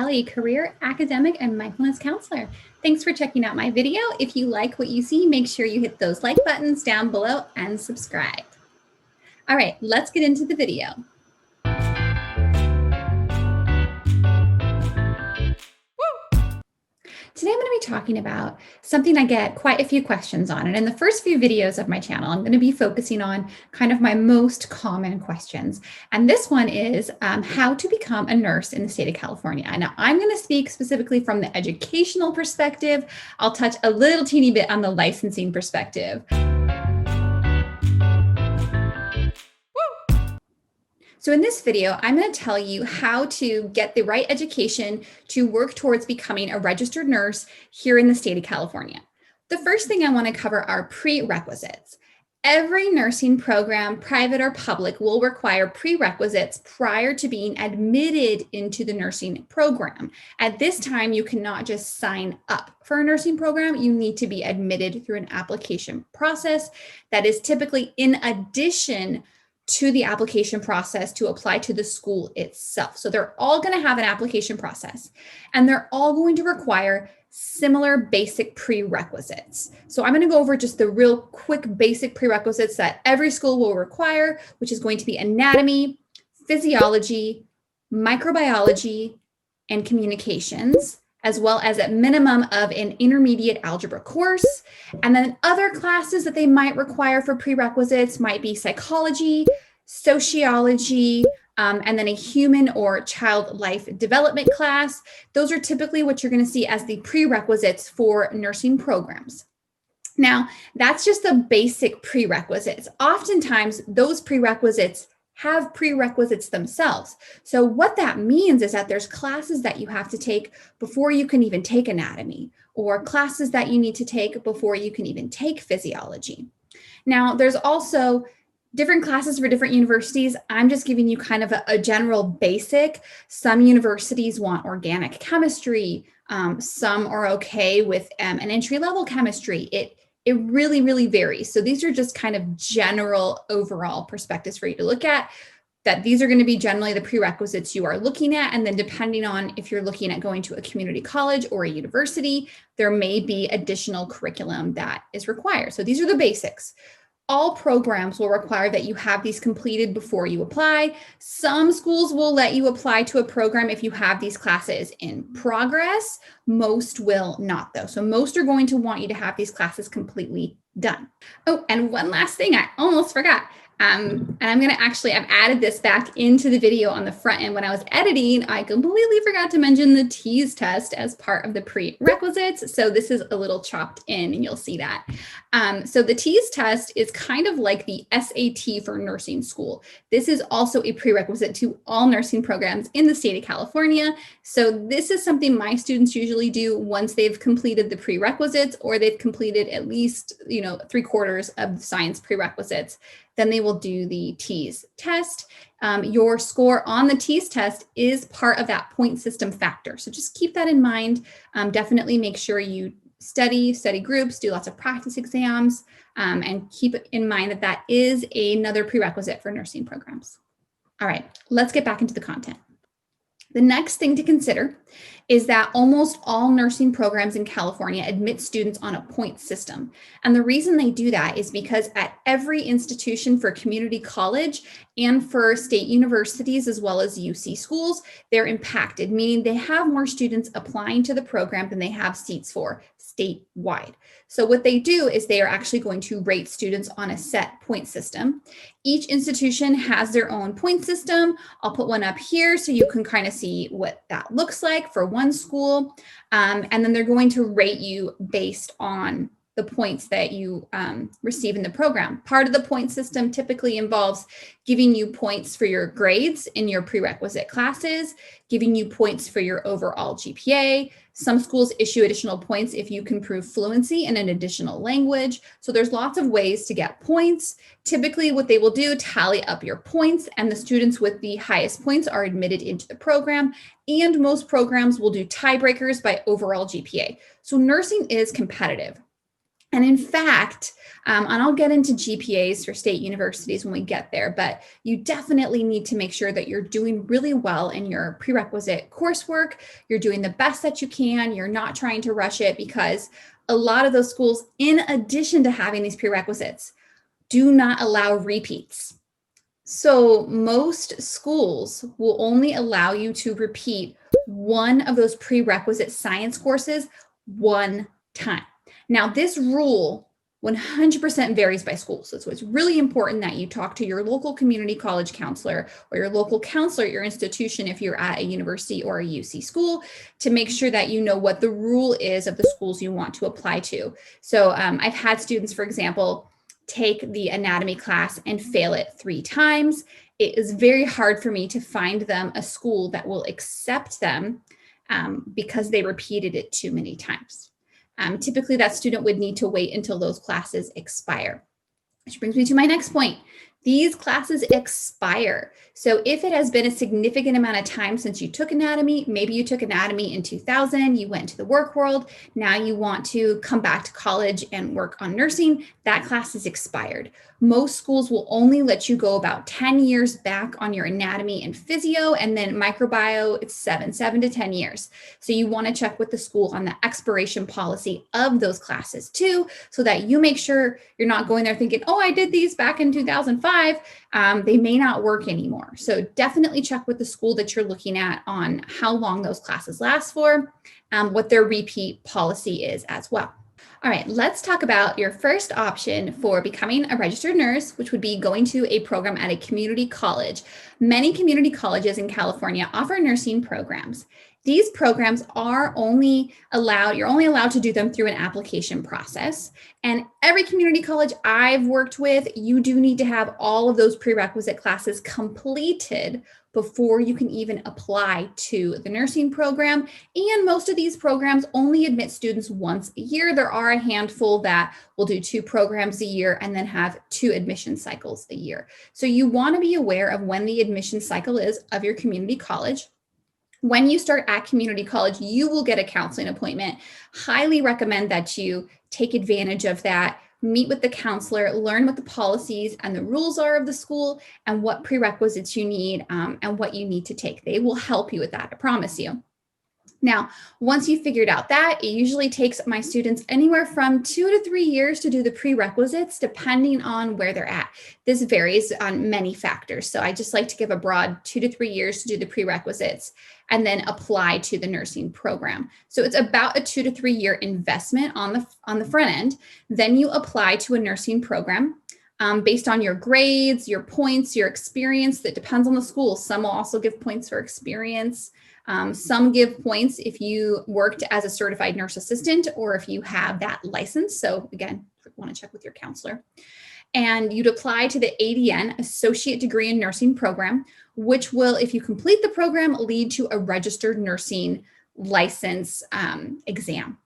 Kelly, career, academic, and mindfulness counselor. Thanks for checking out my video. If you like what you see, make sure you hit those like buttons down below and subscribe. All right, let's get into the video. Today I'm going to be talking about something I get quite a few questions on. And in the first few videos of my channel, I'm going to be focusing on kind of my most common questions. And this one is how to become a nurse in the state of California. Now, I'm going to speak specifically from the educational perspective. I'll touch a little teeny bit on the licensing perspective. So in this video, I'm going to tell you how to get the right education to work towards becoming a registered nurse here in the state of California. The first thing I want to cover are prerequisites. Every nursing program, private or public, will require prerequisites prior to being admitted into the nursing program. At this time, you cannot just sign up for a nursing program. You need to be admitted through an application process that is typically in addition to the application process to apply to the school itself. So they're all going to have an application process, and they're all going to require similar basic prerequisites. So I'm going to go over just the real quick basic prerequisites that every school will require, which is going to be anatomy, physiology, microbiology, and communications, as well as a minimum of an intermediate algebra course. And then other classes that they might require for prerequisites might be psychology, sociology, and then a human or child life development class. Those are typically what you're going to see as the prerequisites for nursing programs. Now, that's just the basic prerequisites. Oftentimes, those prerequisites have prerequisites themselves. So what that means is that there's classes that you have to take before you can even take anatomy, or classes that you need to take before you can even take physiology. Now, there's also different classes for different universities. I'm just giving you kind of a general basic. Some universities want organic chemistry. Some are okay with an entry-level chemistry. It really, really varies. So these are just kind of general overall perspectives for you to look at, that these are going to be generally the prerequisites you are looking at. And then depending on if you're looking at going to a community college or a university, there may be additional curriculum that is required. So these are the basics. All programs will require that you have these completed before you apply. Some schools will let you apply to a program if you have these classes in progress. Most will not, though. So most are going to want you to have these classes completely done. Oh, and one last thing I almost forgot. And I've added this back into the video on the front end. When I was editing, I completely forgot to mention the TEAS test as part of the prerequisites. So this is a little chopped in, and you'll see that. So the TEAS test is kind of like the SAT for nursing school. This is also a prerequisite to all nursing programs in the state of California. So this is something my students usually do once they've completed the prerequisites, or they've completed at least, 3/4 of the science prerequisites. Then they will do the TEAS test. Your score on the TEAS test is part of that point system factor. So just keep that in mind. Definitely make sure you study groups, do lots of practice exams, and keep in mind that that is another prerequisite for nursing programs. All right, let's get back into the content. The next thing to consider is that almost all nursing programs in California admit students on a point system. And the reason they do that is because at every institution for community college and for state universities, as well as UC schools, they're impacted, meaning they have more students applying to the program than they have seats for statewide. So what they do is they are actually going to rate students on a set point system. Each institution has their own point system. I'll put one up here so you can kind of see what that looks like for one school. And then they're going to rate you based on the points that you receive in the program. Part of the point system typically involves giving you points for your grades in your prerequisite classes, giving you points for your overall GPA. Some schools issue additional points if you can prove fluency in an additional language. So there's lots of ways to get points. Typically what they will do, tally up your points, and the students with the highest points are admitted into the program. And most programs will do tiebreakers by overall GPA. So nursing is competitive. And in fact, and I'll get into GPAs for state universities when we get there, but you definitely need to make sure that you're doing really well in your prerequisite coursework. You're doing the best that you can. You're not trying to rush it, because a lot of those schools, in addition to having these prerequisites, do not allow repeats. So most schools will only allow you to repeat one of those prerequisite science courses one time. Now, this rule 100% varies by school. So it's really important that you talk to your local community college counselor or your local counselor at your institution if you're at a university or a UC school, to make sure that you know what the rule is of the schools you want to apply to. So I've had students, for example, take the anatomy class and fail it 3 times. It is very hard for me to find them a school that will accept them because they repeated it too many times. Typically, that student would need to wait until those classes expire. Which brings me to my next point. These classes expire. So if it has been a significant amount of time since you took anatomy, maybe you took anatomy in 2000, you went to the work world, now you want to come back to college and work on nursing, that class is expired. Most schools will only let you go about 10 years back on your anatomy and physio, and then microbio, it's 7 to 10 years. So you want to check with the school on the expiration policy of those classes too, so that you make sure you're not going there thinking, oh, I did these back in 2005. They may not work anymore. So definitely check with the school that you're looking at on how long those classes last for, what their repeat policy is as well. All right, let's talk about your first option for becoming a registered nurse, which would be going to a program at a community college. Many community colleges in California offer nursing programs. These programs are only allowed, you're only allowed to do them through an application process. And every community college I've worked with, you do need to have all of those prerequisite classes completed before you can even apply to the nursing program. And most of these programs only admit students once a year. There are a handful that will do 2 programs a year and then have 2 admission cycles a year. So you want to be aware of when the admission cycle is of your community college. When you start at community college, you will get a counseling appointment. Highly recommend that you take advantage of that. Meet with the counselor, learn what the policies and the rules are of the school and what prerequisites you need and what you need to take. They will help you with that, I promise you. Now, once you've figured out that, it usually takes my students anywhere from 2 to 3 years to do the prerequisites, depending on where they're at. This varies on many factors. So I just like to give a broad 2 to 3 years to do the prerequisites and then apply to the nursing program. So it's about a 2 to 3 year investment on the front end. Then you apply to a nursing program. Based on your grades, your points, your experience, that depends on the school. Some will also give points for experience. Some give points if you worked as a certified nurse assistant or if you have that license. So again, you want to check with your counselor. And you'd apply to the ADN, Associate Degree in Nursing program, which will, if you complete the program, lead to a registered nursing license exam.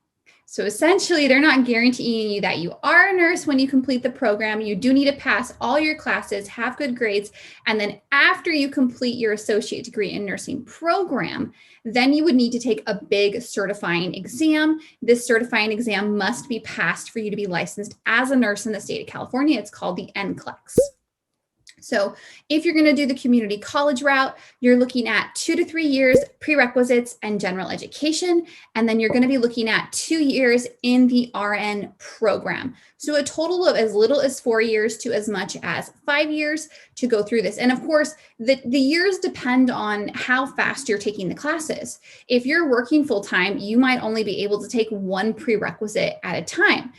So essentially, they're not guaranteeing you that you are a nurse when you complete the program. You do need to pass all your classes, have good grades, and then after you complete your associate degree in nursing program, then you would need to take a big certifying exam. This certifying exam must be passed for you to be licensed as a nurse in the state of California. It's called the NCLEX. So if you're going to do the community college route, you're looking at 2 to 3 years prerequisites and general education. And then you're going to be looking at 2 years in the RN program. So a total of as little as 4 years to as much as 5 years to go through this. And of course, the years depend on how fast you're taking the classes. If you're working full time, you might only be able to take 1 prerequisite at a time.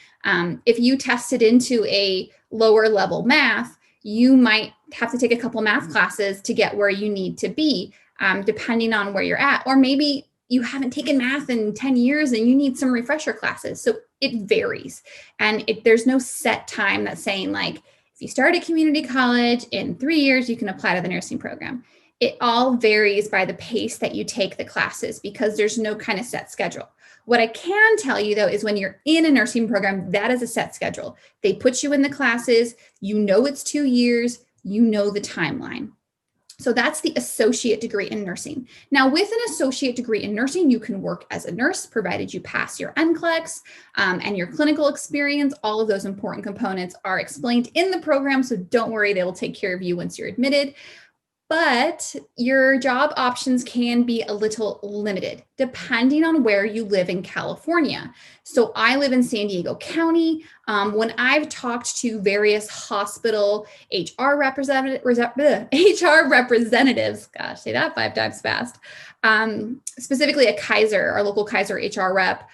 If you tested into a lower level math, you might have to take a couple math classes to get where you need to be, depending on where you're at. Or maybe you haven't taken math in 10 years and you need some refresher classes. So it varies. And there's no set time that's saying, like, if you start at community college in 3 years, you can apply to the nursing program. It all varies by the pace that you take the classes because there's no kind of set schedule. What I can tell you, though, is when you're in a nursing program, that is a set schedule. They put you in the classes, you know it's 2 years, you know the timeline. So that's the associate degree in nursing. Now, with an associate degree in nursing, you can work as a nurse, provided you pass your NCLEX and your clinical experience. All of those important components are explained in the program, so don't worry, they will take care of you once you're admitted. But your job options can be a little limited depending on where you live in California. So I live in San Diego County. When I've talked to various hospital HR representatives, gosh, say that 5 times fast, specifically a Kaiser, our local Kaiser HR rep,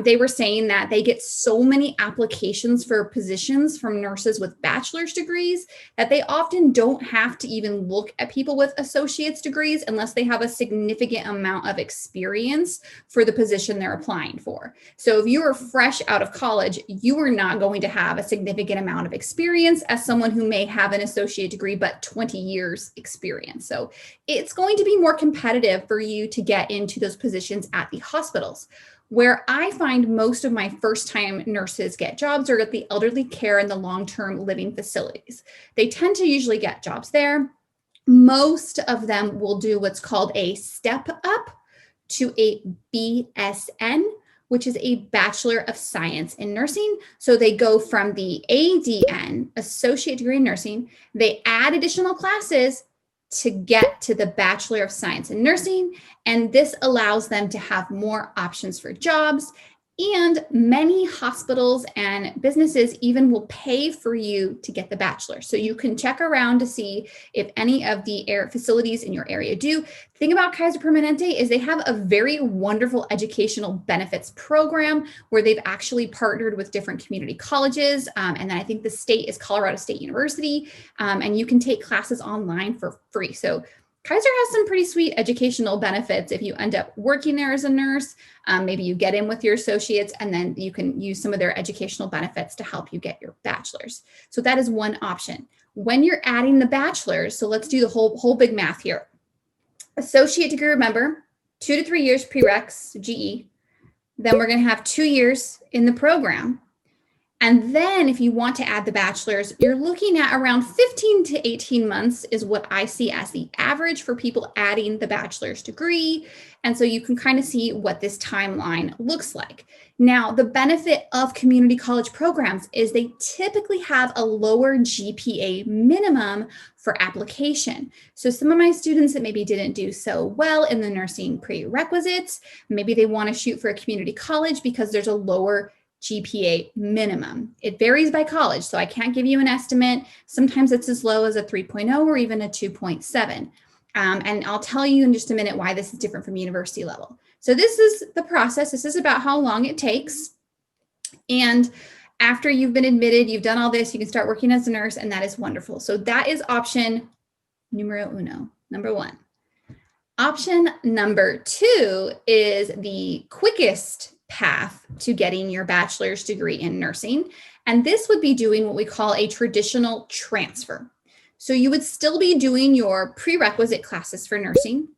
they were saying that they get so many applications for positions from nurses with bachelor's degrees that they often don't have to even look at people with associate's degrees unless they have a significant amount of experience for the position they're applying for. So if you are fresh out of college, you are not going to have a significant amount of experience as someone who may have an associate degree but 20 years experience. So it's going to be more competitive for you to get into those positions at the hospitals. Where I find most of my first-time nurses get jobs are at the elderly care and the long-term living facilities. They tend to usually get jobs there. Most of them will do what's called a step up to a BSN, which is a Bachelor of Science in Nursing. So they go from the ADN, Associate Degree in Nursing, they add additional classes to get to the Bachelor of Science in Nursing, and this allows them to have more options for jobs. And many hospitals and businesses even will pay for you to get the bachelor. So you can check around to see if any of the facilities in your area do. The thing about Kaiser Permanente is they have a very wonderful educational benefits program where they've actually partnered with different community colleges. And then I think the state is Colorado State University. And you can take classes online for free. So Kaiser has some pretty sweet educational benefits if you end up working there as a nurse. Maybe you get in with your associates and then you can use some of their educational benefits to help you get your bachelor's. So that is one option. When you're adding the bachelor's, so let's do the whole big math here. Associate degree, remember, 2 to 3 years prereqs, GE. Then we're going to have 2 years in the program. And then if you want to add the bachelor's, you're looking at around 15 to 18 months is what I see as the average for people adding the bachelor's degree. And so you can kind of see what this timeline looks like. Now, the benefit of community college programs is they typically have a lower GPA minimum for application. So some of my students that maybe didn't do so well in the nursing prerequisites, maybe they want to shoot for a community college because there's a lower GPA minimum. It varies by college, so I can't give you an estimate. Sometimes it's as low as a 3.0 or even a 2.7. And I'll tell you in just a minute why this is different from university level. So this is the process. This is about how long it takes. And after you've been admitted, you've done all this, you can start working as a nurse, and that is wonderful. So that is option numero uno, number one. Option number two is the quickest path to getting your bachelor's degree in nursing. And this would be doing what we call a traditional transfer. So you would still be doing your prerequisite classes for nursing,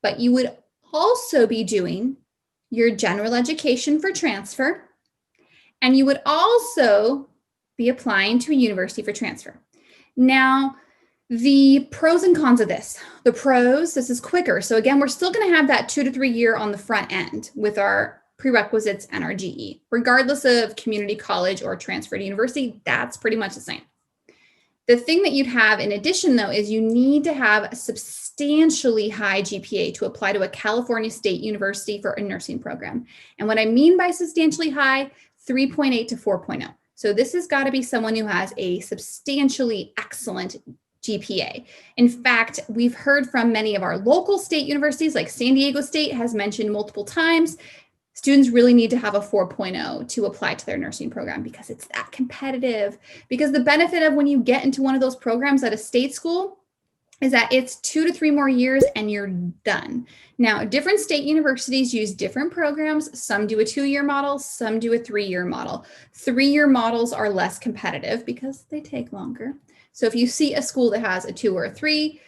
but you would also be doing your general education for transfer. And you would also be applying to a university for transfer. Now, the pros and cons of this. The pros, this is quicker. So again, we're still going to have that 2 to 3 year on the front end with our prerequisites and our GE. Regardless of community college or transfer to university, that's pretty much the same. The thing that you'd have in addition, though, is you need to have a substantially high GPA to apply to a California State University for a nursing program. And what I mean by substantially high, 3.8 to 4.0. So this has got to be someone who has a substantially excellent GPA. In fact, we've heard from many of our local state universities, like San Diego State has mentioned multiple times, students really need to have a 4.0 to apply to their nursing program because it's that competitive. Because the benefit of when you get into one of those programs at a state school is that it's 2 to 3 more years and you're done. Now, different state universities use different programs. Some do a 2-year model, some do a 3-year model. 3-year models are less competitive because they take longer. So if you see a school that has a 2 or a 3,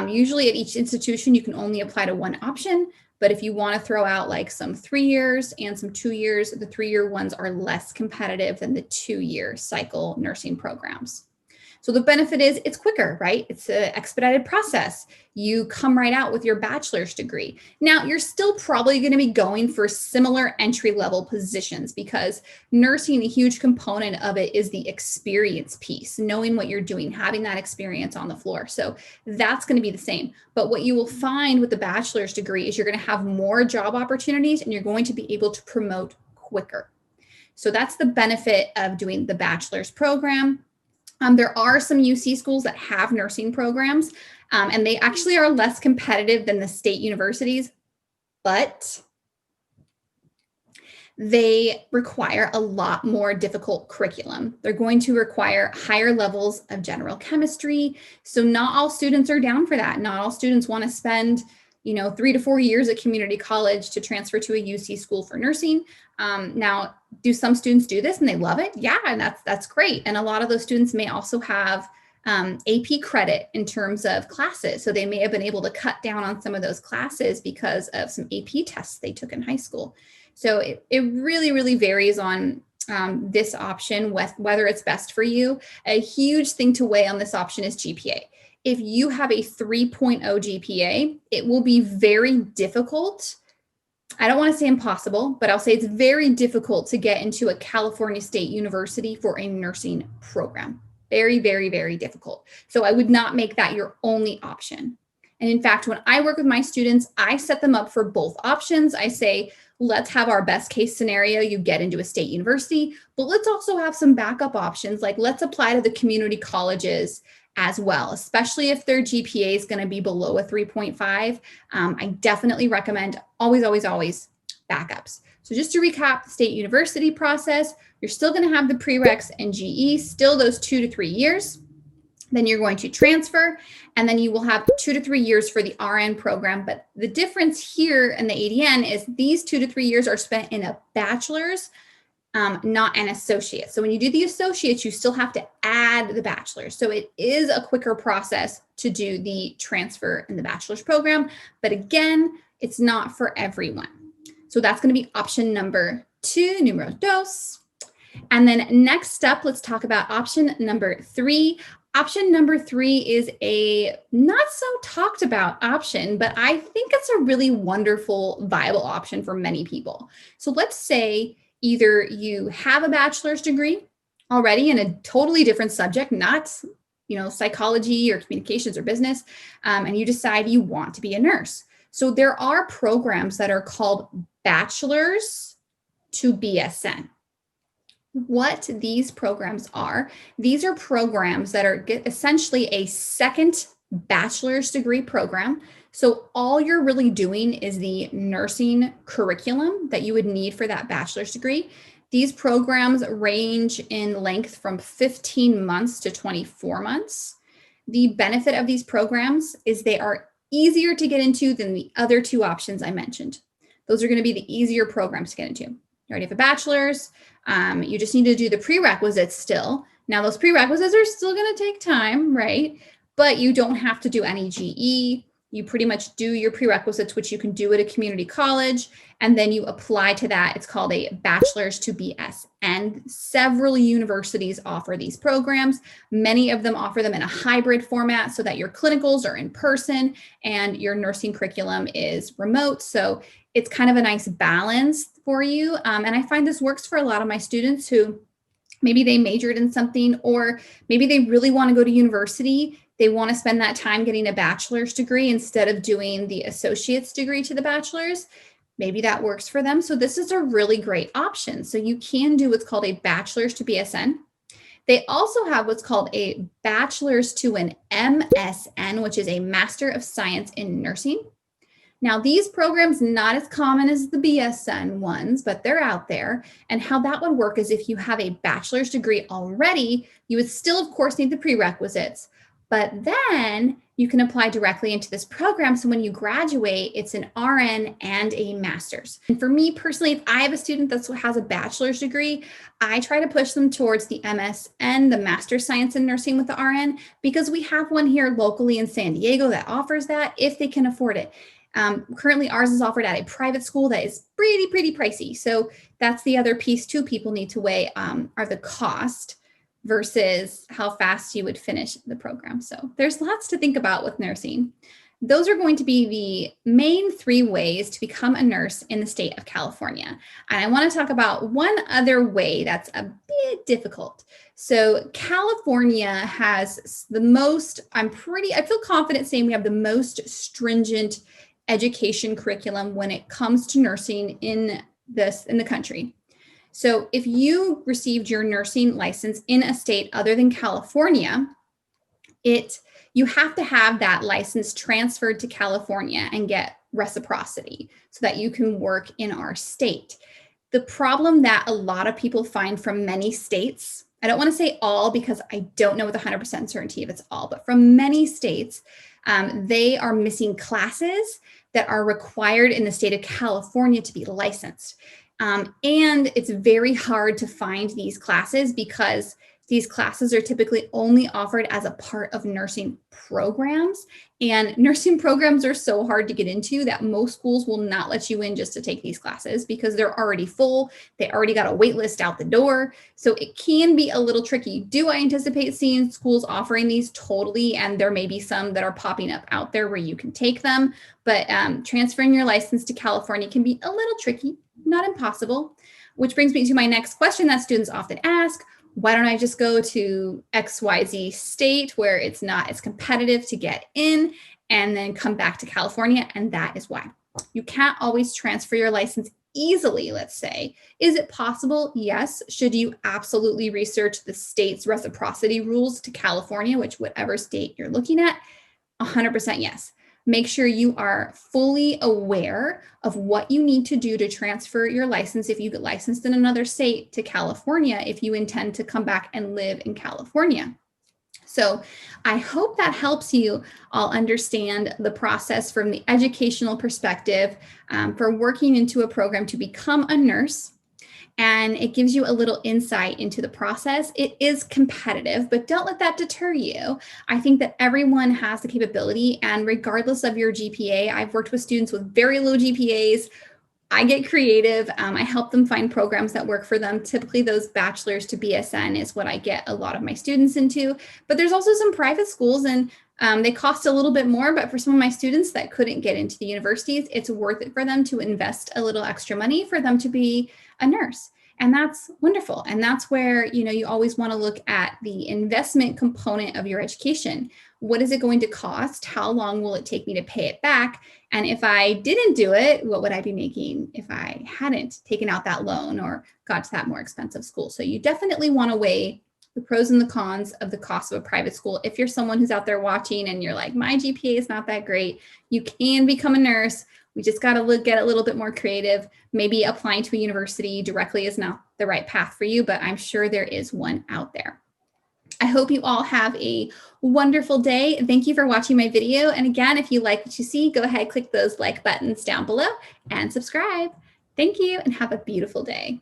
usually at each institution, you can only apply to one option. But if you want to throw out like some 3 years and some 2 years, the 3-year ones are less competitive than the 2-year cycle nursing programs. So the benefit is it's quicker, right? It's an expedited process. You come right out with your bachelor's degree. Now, you're still probably going to be going for similar entry level positions because nursing, a huge component of it is the experience piece, knowing what you're doing, having that experience on the floor. So that's going to be the same. But what you will find with the bachelor's degree is you're going to have more job opportunities and you're going to be able to promote quicker. So that's the benefit of doing the bachelor's program. There are some UC schools that have nursing programs, and they actually are less competitive than the state universities, but they require a lot more difficult curriculum. They're going to require higher levels of general chemistry. So not all students are down for that. Not all students want to spend 3 to 4 years at community college to transfer to a UC school for nursing. Now, do some students do this and they love it? Yeah, and that's great. And a lot of those students may also have AP credit in terms of classes. So they may have been able to cut down on some of those classes because of some AP tests they took in high school. So it really, really varies on this option, whether it's best for you. A huge thing to weigh on this option is GPA. If you have a 3.0 GPA, it will be very difficult. I don't want to say impossible, but I'll say it's very difficult to get into a California State University for a nursing program. Very, very, very difficult. So I would not make that your only option. And in fact, when I work with my students, I set them up for both options. I say, let's have our best case scenario. You get into a state university, but let's also have some backup options. Like let's apply to the community colleges as well, especially if their GPA is going to be below a 3.5. I definitely recommend always backups. So just to recap the state university process, you're still going to have the prereqs and GE, still those 2 to 3 years. Then you're going to transfer, and then you will have 2 to 3 years for the RN program. But the difference here in the ADN is these 2 to 3 years are spent in a bachelor's, not an associate. So when you do the associates, you still have to add the bachelor's. So it is a quicker process to do the transfer in the bachelor's program. But again, it's not for everyone. So that's going to be option number 2, numero dos. And then next up, let's talk about option number 3. Option number 3 is a not so talked about option, but I think it's a really wonderful, viable option for many people. So let's say either you have a bachelor's degree already in a totally different subject, not psychology or communications or business, and you decide you want to be a nurse. So there are programs that are called bachelor's to BSN. What these programs are, these are programs that are essentially a second bachelor's degree program. So all you're really doing is the nursing curriculum that you would need for that bachelor's degree. These programs range in length from 15 months to 24 months. The benefit of these programs is they are easier to get into than the other 2 options I mentioned. Those are going to be the easier programs to get into. You already have a bachelor's. You just need to do the prerequisites still. Now, those prerequisites are still going to take time, right? But you don't have to do any GE. You pretty much do your prerequisites, which you can do at a community college, and then you apply to that. It's called a bachelor's to BSN. Several universities offer these programs. Many of them offer them in a hybrid format so that your clinicals are in person and your nursing curriculum is remote. So it's kind of a nice balance for you. And I find this works for a lot of my students who maybe they majored in something, or maybe they really want to go to university. They want to spend that time getting a bachelor's degree instead of doing the associate's degree to the bachelor's. Maybe that works for them. So this is a really great option. So you can do what's called a bachelor's to BSN. They also have what's called a bachelor's to an MSN, which is a Master of Science in Nursing. Now, these programs, not as common as the BSN ones, but they're out there. And how that would work is if you have a bachelor's degree already, you would still, of course, need the prerequisites. But then you can apply directly into this program. So when you graduate, it's an RN and a master's. And for me personally, if I have a student that has a bachelor's degree, I try to push them towards the MSN, the Master of Science in Nursing with the RN, because we have one here locally in San Diego that offers that if they can afford it. Currently, ours is offered at a private school that is pretty pricey. So that's the other piece too people need to weigh are the cost. versus how fast you would finish the program. So there's lots to think about with nursing. Those are going to be the main 3 ways to become a nurse in the state of California. And I want to talk about one other way that's a bit difficult. So California has the most, I feel confident saying we have the most stringent education curriculum when it comes to nursing in the country. So if you received your nursing license in a state other than California, you have to have that license transferred to California and get reciprocity so that you can work in our state. The problem that a lot of people find from many states, I don't want to say all because I don't know with 100% certainty if it's all, but from many states, they are missing classes that are required in the state of California to be licensed. And it's very hard to find these classes because these classes are typically only offered as a part of nursing programs. And nursing programs are so hard to get into that most schools will not let you in just to take these classes because they're already full. They already got a wait list out the door. So it can be a little tricky. Do I anticipate seeing schools offering these? Totally. And there may be some that are popping up out there where you can take them. But transferring your license to California can be a little tricky, not impossible, which brings me to my next question that students often ask. Why don't I just go to XYZ state where it's not as competitive to get in and then come back to California? And that is why. You can't always transfer your license easily, let's say. Is it possible? Yes. Should you absolutely research the state's reciprocity rules to California, which whatever state you're looking at? 100% yes. Make sure you are fully aware of what you need to do to transfer your license if you get licensed in another state to California if you intend to come back and live in California. So I hope that helps you all understand the process from the educational perspective for working into a program to become a nurse. And it gives you a little insight into the process. It is competitive, but don't let that deter you. I think that everyone has the capability, and regardless of your GPA, I've worked with students with very low GPAs. I get creative. I help them find programs that work for them. Typically, those bachelor's to BSN is what I get a lot of my students into. But there's also some private schools, and they cost a little bit more. But for some of my students that couldn't get into the universities, it's worth it for them to invest a little extra money for them to be a nurse. And that's wonderful. And that's where, you always want to look at the investment component of your education. What is it going to cost? How long will it take me to pay it back? And if I didn't do it, what would I be making if I hadn't taken out that loan or got to that more expensive school? So you definitely want to weigh the pros and the cons of the cost of a private school. If you're someone who's out there watching and you're like, my GPA is not that great, you can become a nurse. We just got to get a little bit more creative. Maybe applying to a university directly is not the right path for you, but I'm sure there is one out there. I hope you all have a wonderful day. Thank you for watching my video. And again, if you like what you see, go ahead, click those like buttons down below and subscribe. Thank you and have a beautiful day.